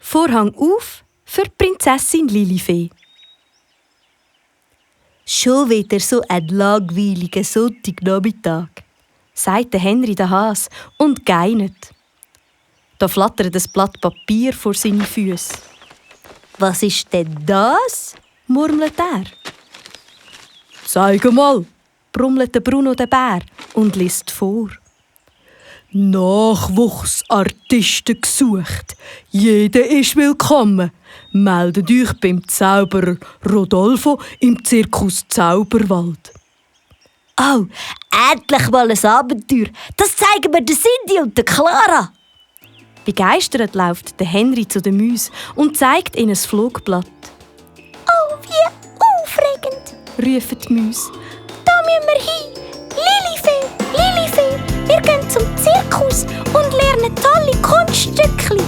Vorhang auf für Prinzessin Lilifee. «Schon wieder so ein langweiliger Sonntagnachmittag», sagt Henry der Hase und geinet. Da flattert ein Blatt Papier vor seine Füße. «Was ist denn das?» murmelt er. «Zeig mal», brummelt Bruno der Bär und liest vor. «Nachwuchsartisten gesucht. Jeder ist willkommen. Meldet euch beim Zauberer Rodolfo im Zirkus Zauberwald.» «Oh, endlich mal ein Abenteuer. Das zeigen wir der Cindy und der Clara.» Begeistert läuft der Henry zu den Mäusen und zeigt ihnen ein Flugblatt. «Oh, wie aufregend!» rufen die Mäuse. «Da müssen wir hin. Lilifee, Lilifee, wir gehen zum Zirkus und lernen tolle Kunststückchen.»